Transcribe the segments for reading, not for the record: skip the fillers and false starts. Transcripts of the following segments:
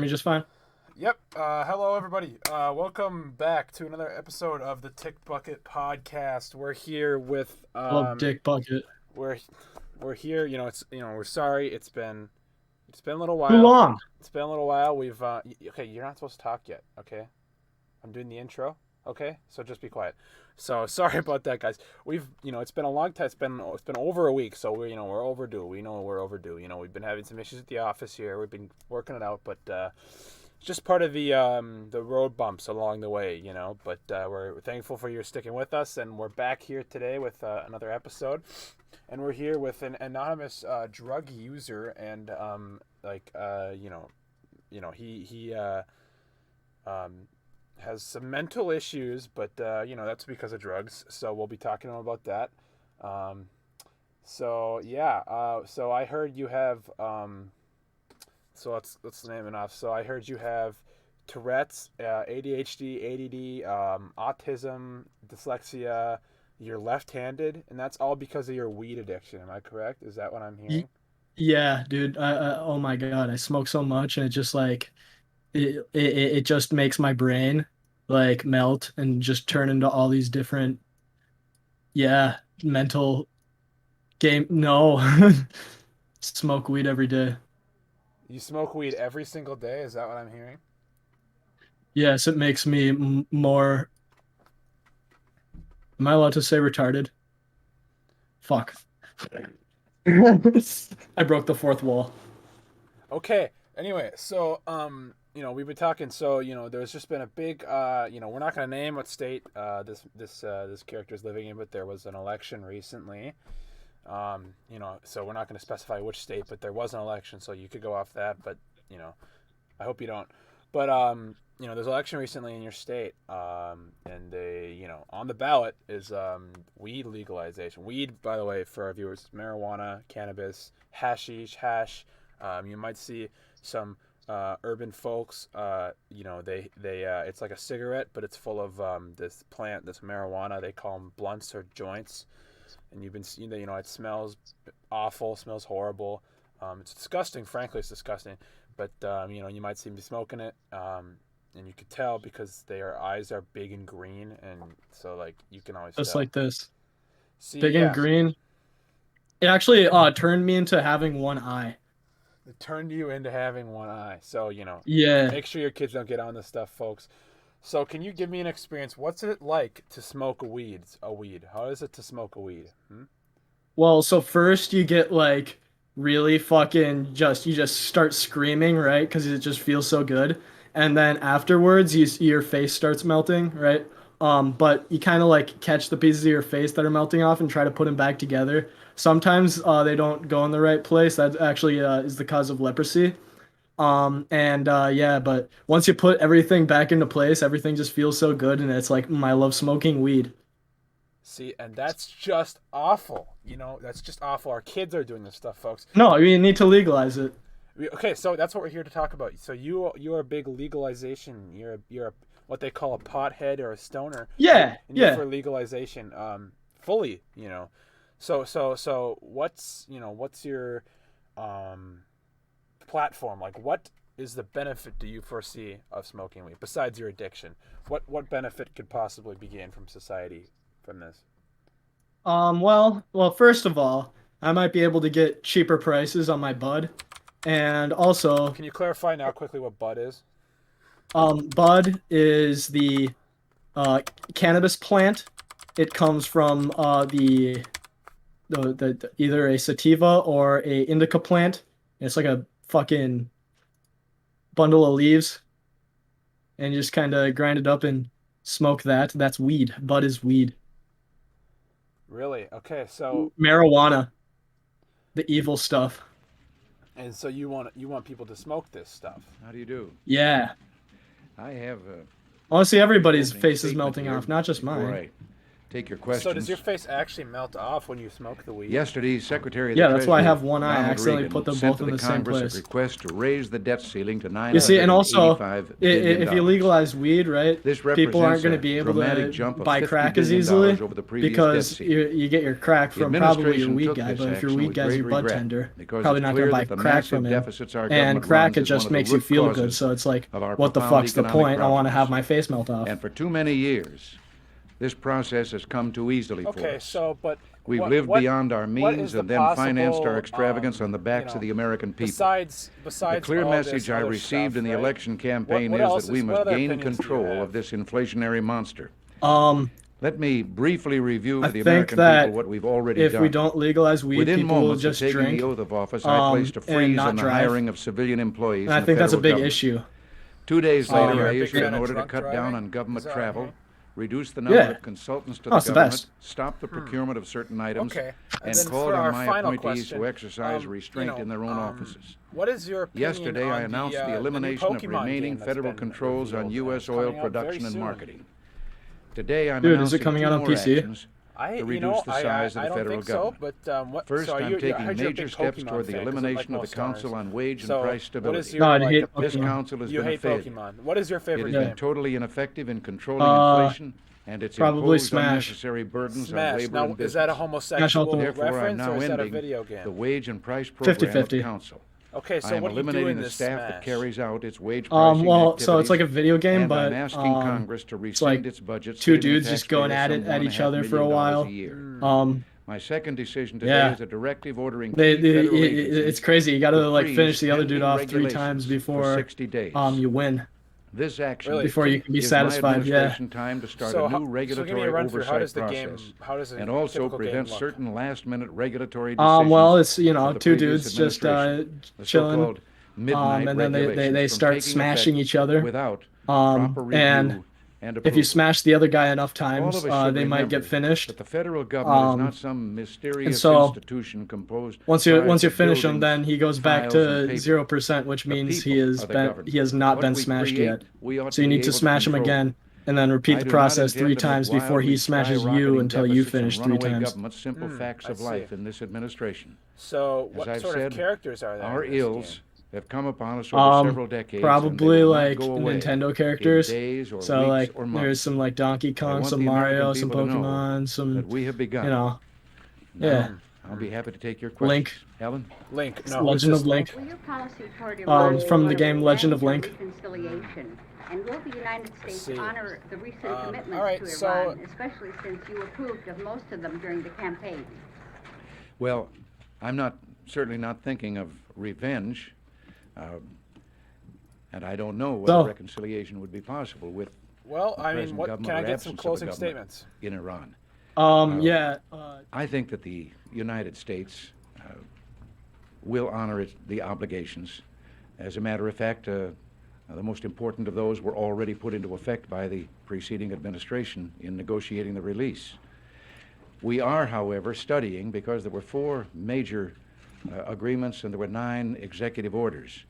just fine. Yep. Hello, everybody. Welcome back to another episode of the Tick Bucket Podcast. We're here with Love Dick Bucket. we're we're here. We're sorry. It's been a little Too while. long. It's been a little while. Okay. You're not supposed to talk yet. Okay. I'm doing the intro. Okay. So just be quiet. So sorry about that, guys. It's been a long time. It's been over a week. So we're overdue. We know we're overdue. We've been having some issues at the office here. We've been working it out, but. It's just part of the road bumps along the way, But we're thankful for your sticking with us, and we're back here today with another episode, and we're here with an anonymous drug user, and he has some mental issues, but that's because of drugs. So we'll be talking to him about that. So I heard you have. So let's name it off. So I heard you have Tourette's, ADHD, ADD, autism, dyslexia. You're left-handed, and that's all because of your weed addiction. Am I correct? Is that what I'm Y- hearing? Yeah, dude. Oh my God, I smoke so much, and it just like it just makes my brain like melt and just turn into all these different, yeah, mental game. No, smoke weed every day. You smoke weed every single day. Is that what I'm hearing? Yes, it makes me more. Am I allowed to say retarded? Fuck. I broke the fourth wall. Okay. Anyway, so we've been talking. So there's just been a big we're not going to name what state this character is living in, but there was an election recently. So we're not going to specify which state, but there was an election, so you could go off that. But I hope you don't. But there's an election recently in your state, and they, on the ballot is weed legalization. Weed, by the way, for our viewers, marijuana, cannabis, hashish, hash. You might see some urban folks. They it's like a cigarette, but it's full of this plant, this marijuana. They call them blunts or joints. And you've been, it smells awful, smells horrible. It's disgusting. Frankly, it's disgusting. But you might see me smoking it, and you could tell because their eyes are big and green, and so like you can always Just tell. like this. See, Big and yeah, green. It actually turned me into having one eye. it turned you into having one eye. So Yeah. make sure your kids don't get on this stuff, folks. So can you give me an experience? What's it like to smoke a weed? A weed. How is it to smoke a weed? Hmm? Well, so first you get like really fucking just you just start screaming, right? Because it just feels so good. And then afterwards your face starts melting, right? But you kind of like catch the pieces of your face that are melting off and try to put them back together. Sometimes they don't go in the right place. That actually is the cause of leprosy. And yeah, but once you put everything back into place, everything just feels so good, and it's like, I love smoking weed. See, and that's just awful. That's just awful. Our kids are doing this stuff, folks. No, you need to legalize it. Okay, so that's what we're here to talk about. So you're a big legalization. You're what they call a pothead or a stoner, Yeah, and you're yeah. for legalization, fully. So what's your um platform? Like, what is the benefit do you foresee of smoking weed besides your addiction? What benefit could possibly be gained from society from this? Well, first of all, I might be able to get cheaper prices on my bud, and also, Can you clarify now quickly what bud is? bud is the uh cannabis plant. It comes from the either a sativa or a indica plant. It's like a fucking bundle of leaves, and you just kind of grind it up and smoke that. That's weed. Bud is weed. Really? Okay, so Marijuana, the evil stuff. and so you want people to smoke this stuff. How do you do? Yeah. I have Honestly, an everybody's opening face is statement melting here off, not just before mine. I take your So does questions. your face actually melt off when you smoke the weed? Yesterday, Secretary of the Yeah, that's why I Treasury, have one eye. I Ronald accidentally Reagan, put them sent both to in the the same Congress a place. request to raise the debt ceiling to You see, and also, $985 billion. if you legalize weed, right, This people aren't represents going to a be able dramatic to jump of buy $50 crack as billion easily over the previous debt because ceiling. you get your crack The from probably your administration weed took guy. this But if your action weed with guy's great your bud regret tender, because probably it's not going to clear buy that the crack massive from him. deficits our And government crack, runs it is one just of the makes you root feel good. causes So it's like, of our what the profound fuck's the economic point? I want to have problems. my face melt off. And for too many years, this process has come too easily for Okay, us. so but We've what, lived what, beyond our what means is the and then financed our possible, extravagance on the backs of the American people. Besides The clear all message this I other received stuff, in the right? election campaign What is else that we what must other gain opinions do you control have? of this inflationary monster. Um, Let me briefly review I for the think American that people what we've already if done. we don't legalize weed, Within people will moments of just taking drink, the oath of office, I placed a and freeze not on the drive. hiring of civilian employees And I in the think that's a federal big government. issue. 2 days So later, you're I a big issued fan an of order to drunk cut down driving? on Is government that travel, right? reduce the number Yeah. of consultants to Oh, the it's the government, best. stop the procurement of certain items, Okay. and then called for on our my final appointees question, to exercise restraint in their own offices. What is your opinion Yesterday, on I announced the the new elimination of Pokemon remaining game that's federal been controls on revealed, U.S. it's oil coming out very production and soon. marketing. Today, I'm Dude, is it announcing coming two out on more PC? actions to reduce the size of I the don't federal think government. so, but what? First, so I'm I taking heard you're a major big steps Pokemon toward the fan, 'cause elimination like of the most Council owners. on Wage and So Price what is Stability. your No, I like? hate This Pokemon. council has You been a hate failure. Pokemon. What is your It favorite has game? been totally ineffective in controlling Uh, inflation, and it's Probably imposed Smash. unnecessary burdens on Smash. labor Now, and is business. that a Smash homosexual Ultimate. Therefore, I'm reference now or is that a ending video the game? wage and price program of the 50-50. council. Okay, I so am what do you do eliminating in the this staff that Smash? carries out its wage pricing Well, activities, so it's like a video game, and I'm but asking Congress to it's like rescind its budget, two saving the dudes just going taxpayers at some it at each $1.5 other for a million a while. year. Um, My second decision today yeah. is a directive ordering They, key they, federal it, agencies it's crazy. You got to to like freeze finish the other dude pending off 3 times regulations for before 60 days. you win. This action Really? Before you can be gives my satisfied. Yeah. administration time to start a new So give me regulatory a run through how oversight does the game, process, how does a and also typical game prevent look? certain last-minute regulatory decisions Well, it's of the two previous dudes just administration, the chilling. so-called midnight And then regulations they from start taking smashing effect each other. without proper And review and if you approval. smash the other guy enough All times, of us should they might get remember finished. that the federal government is Um, not some and mysterious so institution composed once prior you to finish him, buildings, then he goes back files, and to paper. 0%, which The means people are the government. he has not What been we smashed create, yet. we ought So you to be need to able smash him control. again, and then repeat I the do not process intend 3 to make times before wildly he smashes you skyrocketing until you deficits and finish 3 runaway times. government simple facts I of see. life in this administration. So As what I've sort said, of characters are there our in this ills game? have come upon us over several decades, and they Probably will not like go away Nintendo in characters. days or So weeks like or there's months. some like Donkey But I Kong, want some the American Mario, some people to know Pokemon, that some we have begun. Now, Now, I'll be happy to take your questions. Link. Helen? Link. No, Legend who's of this Link. Will your policy toward From the game Legend of Link. reconciliation? And will the United States see. honor the recent commitments all right, to so- Iran, especially since you approved of most of them during the campaign? Well, I'm certainly not thinking of revenge, and I don't know whether So- reconciliation would be possible with Well, the I mean, present what government can I or get some absence of a closing government statements? in Iran. Yeah. I think that the United States will honor the obligations. As a matter of fact, the most important of those were already put into effect by the preceding administration in negotiating the release. We are, however, studying, because there were 4 major agreements and there were 9 executive orders.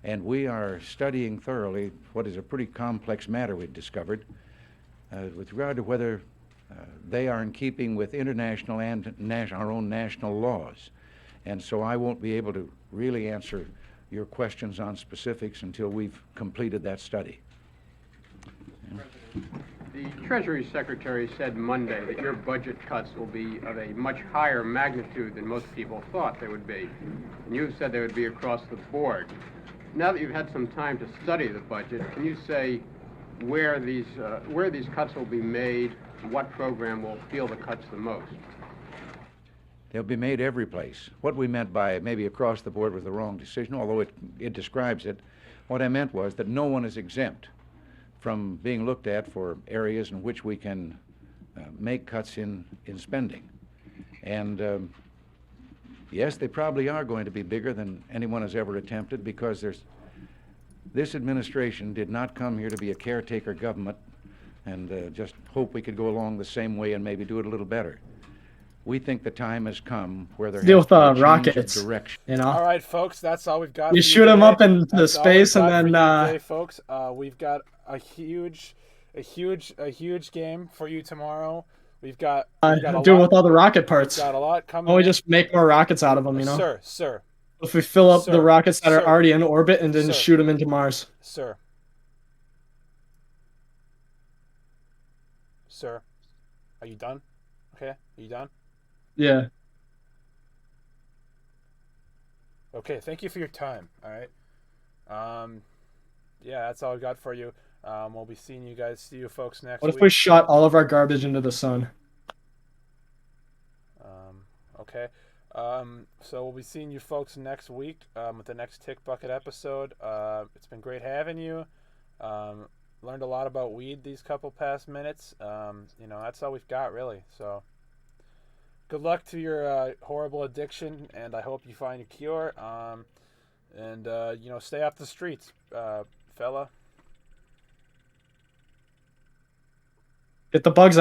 And we are studying thoroughly what is a pretty complex matter we've discovered with regard to whether they are in keeping with international and our own national laws. And so I won't be able to really answer your questions on specifics until we've completed that study. The Treasury Secretary said Monday that your budget cuts will be of a much higher magnitude than most people thought they would be. And you've said they would be across the board. Now that you've had some time to study the budget, can you say where these cuts will be made, what program will feel the cuts the most? They'll be made every place. What we meant by maybe across the board was the wrong decision, although it describes it. What I meant was that no one is exempt from being looked at for areas in which we can make cuts in spending. And yes, they probably are going to be bigger than anyone has ever attempted, because this administration did not come here to be a caretaker government and just hope we could go along the same way and maybe do it a little better. We think the time has come where there Deal has with to be a change rockets. of direction. All right, folks, that's all we've got. You for shoot 'em today. up into That's all space we've and got for then, you today, folks. We've got a huge game for you tomorrow. We've got a Do it lot. with all the rocket parts. Got a lot Why coming don't we in. just make more rockets out of them, you know? Sir, If we fill up the sir, rockets that are sir, already in orbit and then just sir, shoot them into Mars. sir, sir. Are you done? Okay, are you done? Yeah. Okay, thank you for your time. All right. Yeah, that's all I got for you. We'll be seeing you guys. See you folks next What if week. we shot all of our garbage into the sun? Okay. So we'll be seeing you folks next week with the next Tick Bucket episode. It's been great having you. Learned a lot about weed these couple past minutes. That's all we've got really. So good luck to your horrible addiction, and I hope you find a cure. Stay off the streets, fella. Get the bugs out.